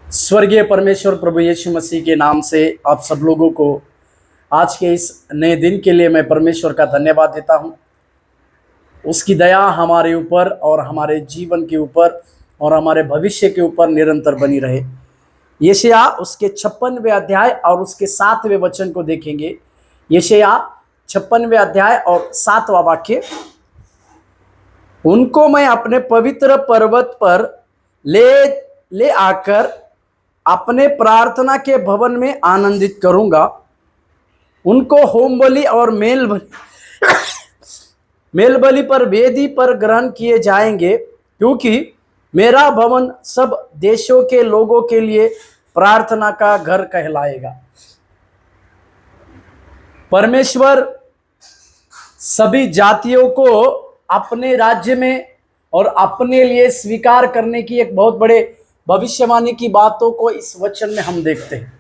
स्वर्गीय परमेश्वर प्रभु यीशु मसीह के नाम से आप सब लोगों को आज के इस नए दिन के लिए मैं परमेश्वर का धन्यवाद देता हूं। उसकी दया हमारे ऊपर और हमारे जीवन के ऊपर और हमारे भविष्य के ऊपर निरंतर बनी रहे। यशायाह उसके 56वें अध्याय और उसके 7वें वचन को देखेंगे। यशायाह 56वें अध्याय और 7वां वाक्य, उनको मैं अपने पवित्र पर्वत पर ले आकर अपने प्रार्थना के भवन में आनंदित करूंगा। उनको होम बलि और मेल बलि पर वेदी पर ग्रहण किए जाएंगे, क्योंकि मेरा भवन सब देशों के लोगों के लिए प्रार्थना का घर कहलाएगा। परमेश्वर सभी जातियों को अपने राज्य में और अपने लिए स्वीकार करने की एक बहुत बड़े भविष्यवाणी की बातों को इस वचन में हम देखते हैं।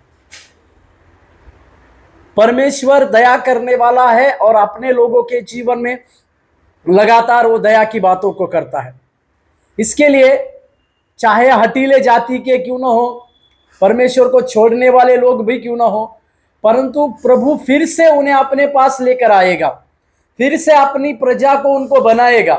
परमेश्वर दया करने वाला है और अपने लोगों के जीवन में लगातार वो दया की बातों को करता है। इसके लिए चाहे हटीले जाति के क्यों ना हो, परमेश्वर को छोड़ने वाले लोग भी क्यों ना हो, परंतु प्रभु फिर से उन्हें अपने पास लेकर आएगा, फिर से अपनी प्रजा को उनको बनाएगा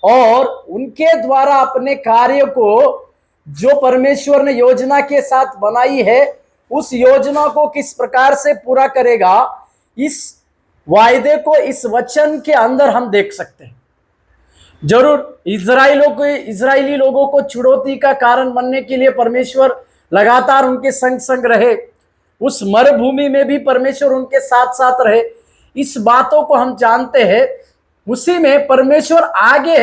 और उनके द्वारा अपने कार्य को जो परमेश्वर ने योजना के साथ बनाई है उस योजना को किस प्रकार से पूरा करेगा, इस वायदे को इस वचन के अंदर हम देख सकते हैं। जरूर इजरायली लोगों को चुनौती का कारण बनने के लिए परमेश्वर लगातार उनके संग संग रहे, उस मरुभूमि में भी परमेश्वर उनके साथ साथ रहे, इस बातों को हम जानते हैं। उसी में परमेश्वर आगे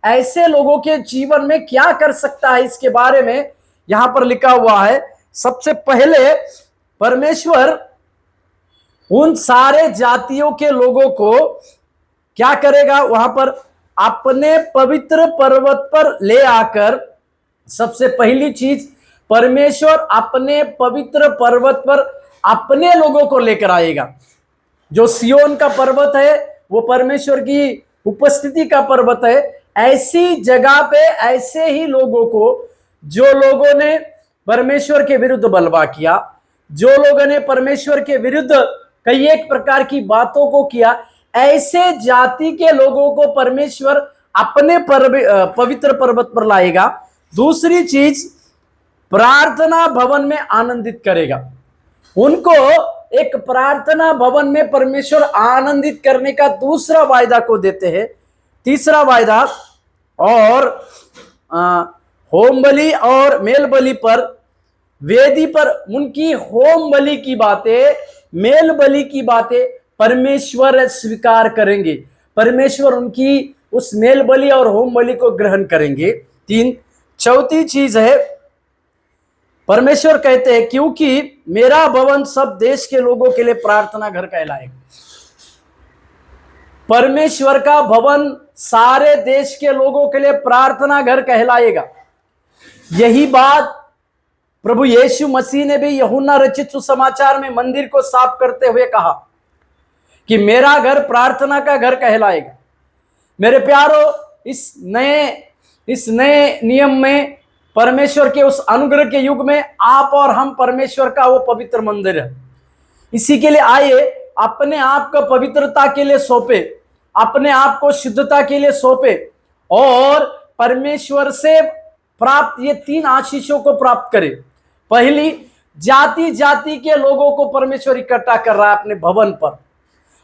ऐसे लोगों के जीवन में क्या कर सकता है, इसके बारे में यहां पर लिखा हुआ है। सबसे पहले परमेश्वर उन सारे जातियों के लोगों को क्या करेगा, वहां पर अपने पवित्र पर्वत पर ले आकर, सबसे पहली चीज परमेश्वर अपने पवित्र पर्वत पर अपने लोगों को लेकर आएगा। जो सियोन का पर्वत है वो परमेश्वर की उपस्थिति का पर्वत है। ऐसी जगह पे ऐसे ही लोगों को, जो लोगों ने परमेश्वर के विरुद्ध बलवा किया, जो लोगों ने परमेश्वर के विरुद्ध कई एक प्रकार की बातों को किया, ऐसे जाति के लोगों को परमेश्वर अपने पवित्र पर्वत पर लाएगा। दूसरी चीज, प्रार्थना भवन में आनंदित करेगा। उनको एक प्रार्थना भवन में परमेश्वर आनंदित करने का दूसरा वायदा को देते हैं। तीसरा वायदा, और होम बलि और मेल बलि पर वेदी पर उनकी होम बलि की बातें, मेल बलि की बातें परमेश्वर स्वीकार करेंगे। परमेश्वर उनकी उस मेल बलि और होम बलि को ग्रहण करेंगे। चौथी चीज है, परमेश्वर कहते हैं क्योंकि मेरा भवन सब देश के लोगों के लिए प्रार्थना घर कहलाएगा। परमेश्वर का भवन सारे देश के लोगों के लिए प्रार्थना घर कहलाएगा। यही बात प्रभु यीशु मसीह ने भी यूहन्ना रचित सुसमाचार में मंदिर को साफ करते हुए कहा कि मेरा घर प्रार्थना का घर कहलाएगा। मेरे प्यारो, इस नए नियम में परमेश्वर के उस अनुग्रह के युग में आप और हम परमेश्वर का वो पवित्र मंदिर है। इसी के लिए आइए अपने आप को पवित्रता के लिए सौंपे, अपने आप को शुद्धता के लिए सौंपे और परमेश्वर से प्राप्त ये 3 आशीषों को प्राप्त करें। पहली, जाति जाति के लोगों को परमेश्वर इकट्ठा कर रहा है अपने भवन पर,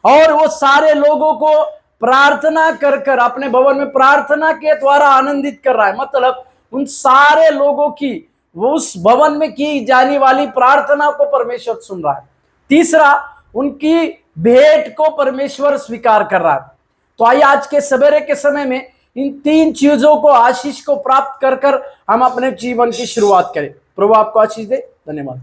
और वो सारे लोगों को प्रार्थना कर कर अपने भवन में प्रार्थना के द्वारा आनंदित कर रहा है। मतलब उन सारे लोगों की वो उस भवन में की जाने वाली प्रार्थना को परमेश्वर सुन रहा है। तीसरा, उनकी भेंट को परमेश्वर स्वीकार कर रहा है। तो आइए आज के सवेरे के समय में इन 3 चीजों को, आशीष को प्राप्त कर कर हम अपने जीवन की शुरुआत करें। प्रभु आपको आशीष दे। धन्यवाद।